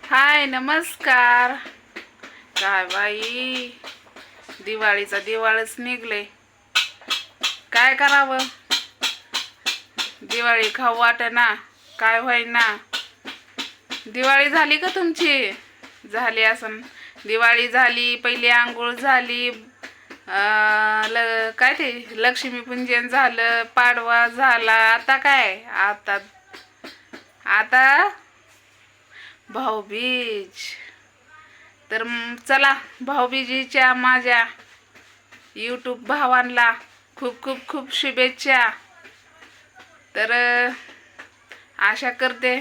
हाय नमस्कार. काय बाई, दिवाळीचा दिवाळच निघले. काय करावं, दिवाळी खाऊ वाटेना, काय होईना. दिवाळी झाली का तुमची? झाली असन. दिवाळी झाली, पहिली आंघोळ झाली, काय ते लक्ष्मीपूजन झालं, पाडवा झाला. आता काय, आता भाऊबीज. तर चला, भाऊबीजीच्या माझ्या यूट्यूब भावांना खूप खूप खूप शुभेच्छा. तर आशा करते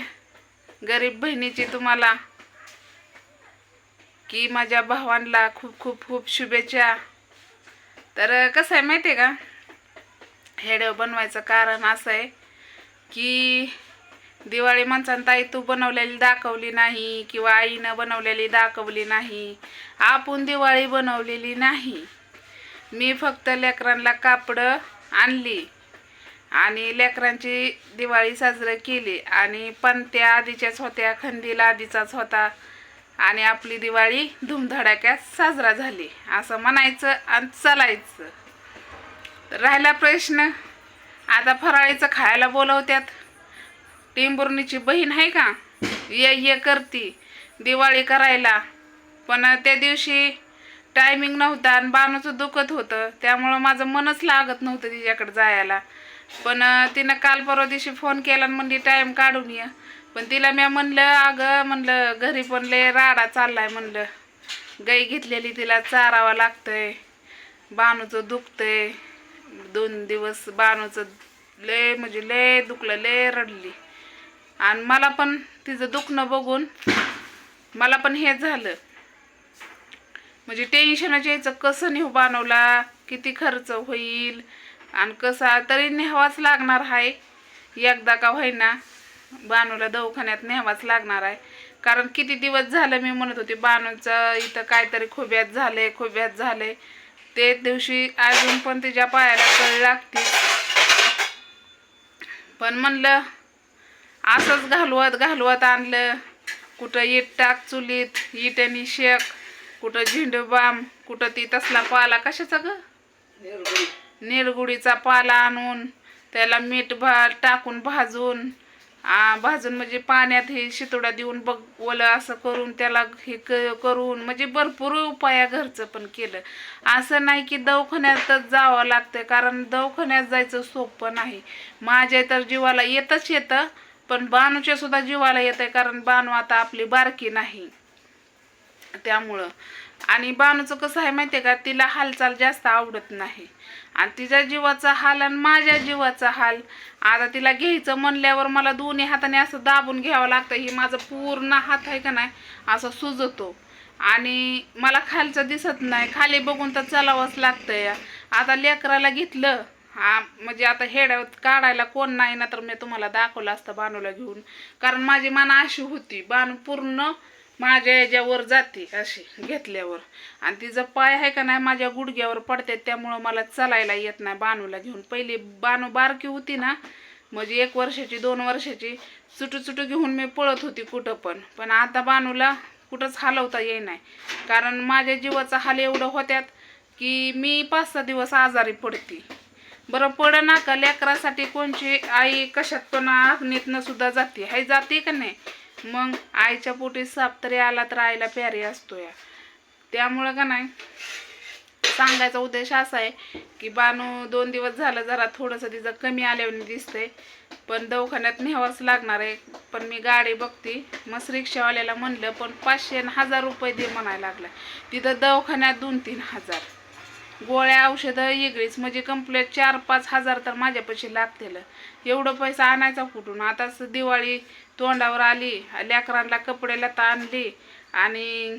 गरीब बहिणीची तुम्हाला की माझ्या भावांना खूप खूप खूप शुभेच्छा. तर कसं आहे माहिती आहे का, व्हिडिओ बनवायचं कारण असं आहे की दिवाळी माणसानं ताई तू बनवलेली दाखवली नाही, किंवा आईनं बनवलेली दाखवली नाही. आपण दिवाळी बनवलेली नाही. मी फक्त लेकरांना कापडं आणली आणि लेकरांची दिवाळी साजरी केली, आणि पणत्या आधीच्याच होत्या, खंदील आधीचाच होता, आणि आपली दिवाळी धूमधडाक्यात साजरा झाली असं म्हणायचं आणि चालायचं. तर राहिला प्रश्न, आता फराळीचं खायला बोलवत्यात. टिंबुर्णीची बहीण आहे का, ये करती दिवाळी करायला, पण त्या दिवशी टायमिंग नव्हता आणि बाणूचं दुखत होतं, त्यामुळं माझं मनच लागत नव्हतं तिच्याकडे जायला. पण तिनं काल परवा दिवशी फोन केला आणि म्हणली टाईम काढून ये. पण तिला मी म्हणलं, अगं म्हणलं घरी पण लय राडा चाललाय, म्हणलं गाई घेतलेली तिला चारावं लागतंय, बाणूचं दुखतंय. 2 दिवस बाणूचं लय म्हणजे लय दुखलं, लय रडली. आणि मला पण तिचं दुखणं बघून मला पण हे झालं, म्हणजे टेन्शनच यायचं, कसं नेऊ बाणवला, किती खर्च होईल, आणि कसा तरी न्यावाच लागणार आहे. एकदा का होईना बाणूला दवाखान्यात न्यावाच लागणार आहे. कारण किती दिवस झालं मी म्हणत होते बाणूचं इथं काहीतरी खुब्यात झाले. ते दिवशी अजून पण तिच्या पायाला कळ लागते. पण म्हणलं असंच घालवत आणलं. कुठं इट टाक चुलीत, इटनी शेक, कुठं झेंडू बाम, कुठं ती तसला पाला कशाचा ग, निरगुडीचा पाला आणून त्याला मीठ टाकून भाजून म्हणजे पाण्यात हे शितोडा देऊन बघ ओलं असं करून त्याला हे करून, म्हणजे भरपूर उपाया घरचं पण केलं. असं नाही की दवाखान्यातच जावं लागतं, कारण दवाखान्यात जायचं सोपं नाही. माझ्या तर जीवाला येतं, पण बाणूच्या सुद्धा जीवाला येत आहे, कारण बाणू आता आपली बारकी नाही त्यामुळं. आणि बाणूचं कसं आहे माहिती आहे का, तिला हालचाल जास्त आवडत नाही, आणि तिच्या जीवाचा हाल आणि माझ्या जीवाचा हाल. आता तिला घ्यायचं म्हणल्यावर मला दोन्ही हाताने असं दाबून घ्यावं लागतं. ही माझं पूर्ण हात आहे का नाही असं सुजतो, आणि मला खालचं दिसत नाही, खाली बघून तर चालावंच लागतंय. आता लेकराला घेतलं म्हणजे आता हेड्यावर काढायला कोण नाही ना, तर मी तुम्हाला दाखवलं असतं बाणूला घेऊन. कारण माझी मान अशी होती, बाणू पूर्ण माझ्या याच्यावर जाते अशी घेतल्यावर, आणि तिचं पाय आहे का नाही माझ्या गुडघ्यावर पडतात, त्यामुळं मला चालायला येत नाही बाणूला घेऊन. पहिली बाणू बारकी होती ना, म्हणजे 1 वर्षाची 2 वर्षाची, चुटू घेऊन मी पळत होती कुठं पण आता बाणूला कुठंच हलवता येई नाही. कारण माझ्या जीवाचा हाल एवढं होत्यात की मी 5-6 दिवस आजारी पडते. बरं पडं ना का, लेकरासाठी कोणची आई कशात पण अग्नीतनं सुद्धा जाते का नाही. मग आईच्या पोटी साप तरी आला तर आईला प्यारी असतो या. त्यामुळं का नाही, सांगायचा उद्देश असा आहे की बाणू 2 दिवस झालं जरा थोडंसं तिचं कमी आल्यावर दिसतंय, पण दवाखान्यात न्यावंच लागणार आहे. पण मी गाडी बघते, मस्त रिक्षावाल्याला म्हणलं, पण 500 आणि 1000 रुपये दे म्हणायला लागला. तिथं दवाखान्यात 2-3 हजार, गोळ्या औषधं वेगळीच, म्हणजे कंप्लीट 4-5 हजार तर माझ्यापाशी लागतील. एवढं पैसा आणायचा कुठून. आताच दिवाळी तोंडावर आली, लेकरांना कपडे लता आणली, आणि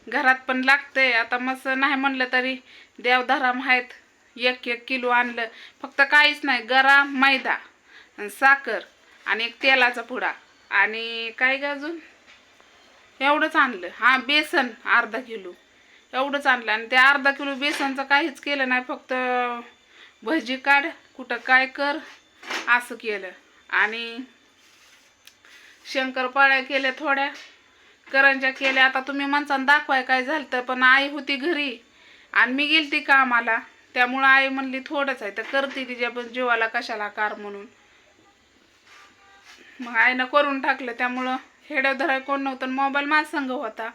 घरात पण लागतंय. आता मस्त नाही म्हणलं तरी देवधराम आहेत, 1 किलो आणलं. फक्त काहीच नाही, गरा, मैदा, साखर आणि एक तेलाचा पुडा, आणि काय ग अजून एवढंच आणलं. बेसन अर्धा किलो एवढंच आणलं. आणि ते अर्धा किलो बेसनचं काहीच केलं नाही, फक्त भजी काढ, कुठं काय कर असं केलं. आणि शंकरपाळ्या केल्या थोड्या, करंज्या केल्या. आता तुम्ही माणसानं दाखवाय काय झालं तर, पण आई होती घरी आणि मी गेलती कामाला, त्यामुळं आई म्हणली थोडंच आहे तर करते तिच्या पण जीवाला कशाला कार म्हणून. मग आईनं करून टाकलं. त्यामुळं हेड्याव धराय कोण नव्हतं, मोबाईल माझा संग होता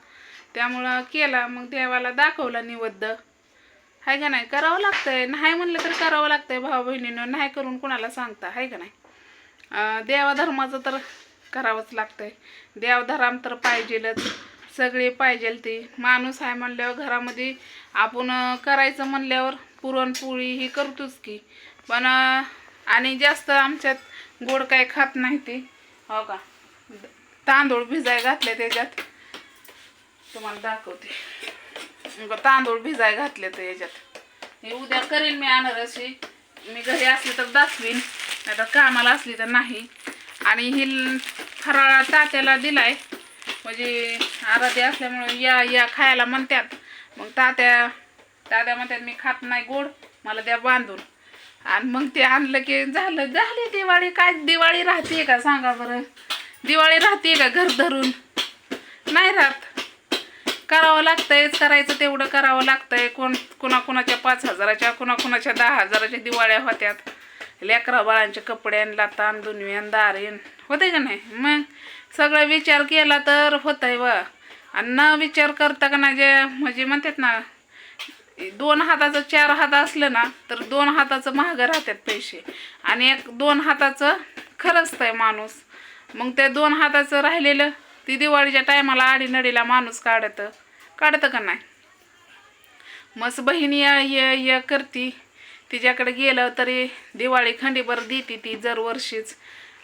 त्यामुळं केला. मग देवाला दाखवला निवद्द. हाय का नाही, करावं लागतंय. नाही म्हणलं तर करावं लागतंय. भाऊ बहिणीनं नाही करून कुणाला सांगता, हाय का नाही. देवाधर्माचं तर करावंच लागतंय. देवधर्म तर पाहिजेलच, सगळे पाहिजेल. ते माणूस आहे म्हणल्यावर घरामध्ये आपण करायचं म्हणल्यावर पुरणपोळी ही करतोच की. पण आणि जास्त आमच्यात गोड काय खात नाही ते. हो का, तांदूळ भिजाय घातले त्याच्यात, तुम्हाला दाखवते. तांदूळ भिजाय घातले तर याच्यात. हे उद्या करेन मी अनारसी. मी घरी असली तर दाखवीन, नाही तर कामाला असली तर नाही. आणि ही फराळा तात्याला दिलाय, म्हणजे आराध्य असल्यामुळे या या खायला म्हणतात. मग तात्या म्हणतात मी खात नाही गोड, मला द्या बांधून. आणि मग ते आणलं की झाली दिवाळी. काय दिवाळी राहते का सांगा बरं? दिवाळी राहते का घर धरून? नाही राहत. करावं लागतंयच, करायचं तेवढं करावं लागतंय. कुणाच्या 5,000च्या, कुणाच्या 10,000च्या दिवाळ्या होत्यात. लेकरा बाळांचे कपडे आणला, ताण दुनियान दारेन होते का नाही. मग सगळं विचार केला तर होतंय व. आणि न विचार करता का नाही, जे म्हणजे म्हणतात ना, 2 हाताचं 4 हात असलं ना तर 2 हाताचं महाग राहतात पैसे, आणि 2 हाताचं खरंचतंय माणूस. मग ते 2 हाताचं राहिलेलं ती दिवाळीच्या टायमाला आडीनडीला माणूस काढतं का नाही. मस्त बहिणी ये करती, तिच्याकडे गेलं तरी दिवाळी खंडीभर देते ती दरवर्षीच.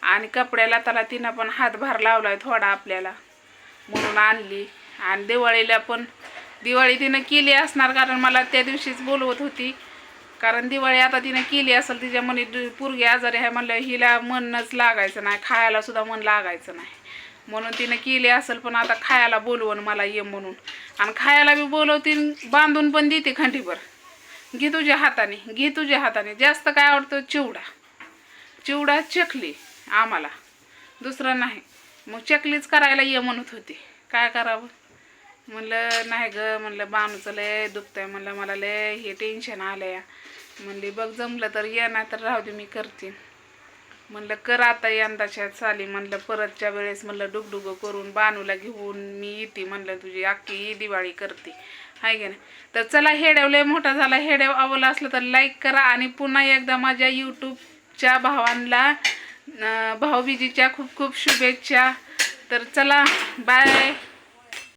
आणि कपड्याला त्याला तिनं पण हातभार लावलाय थोडा आपल्याला म्हणून आणली. आणि दिवाळीला पण दिवाळी तिनं केली असणार, कारण मला त्या दिवशीच बोलवत होती. कारण दिवाळी आता तिनं केली असेल, तिच्या मनी पोरगी आजारी आहे म्हणलं हिला मनच लागायचं नाही, खायला सुद्धा मन लागायचं नाही, म्हणून तिनं केली असेल. पण आता खायला बोलवून मला ये म्हणून, आणि खायला बी बोलवतीन, बांधून पण देते खंडीभर. घे तुझ्या हाताने. जास्त काय आवडतं? चिवडा चकली आम्हाला, दुसरं नाही. मग चकलीच करायला ये म्हणत होती. काय करावं म्हणलं, नाही ग म्हणलं, बाणूचं लय दुखतंय म्हणलं, मला लय हे टेन्शन आलंय. म्हणली बघ जमलं तर ये, नाही तर राहू दे मी करते. म्हणलं कर आता यंदाच्या साली. म्हणलं परतच्या वेळेस म्हणलं डुगडुगं करून बाणूला घेऊन मी येते म्हणलं, तुझी अख्खी दिवाळी करते, हाय की नाही. तर चला, हेड्याव लय मोठा झाला. हेड्याव आवडला असलं तर लाईक करा. आणि पुन्हा एकदा माझ्या यूट्यूबच्या भावांना भाऊबीजीच्या खूप खूप शुभेच्छा. तर चला, बाय.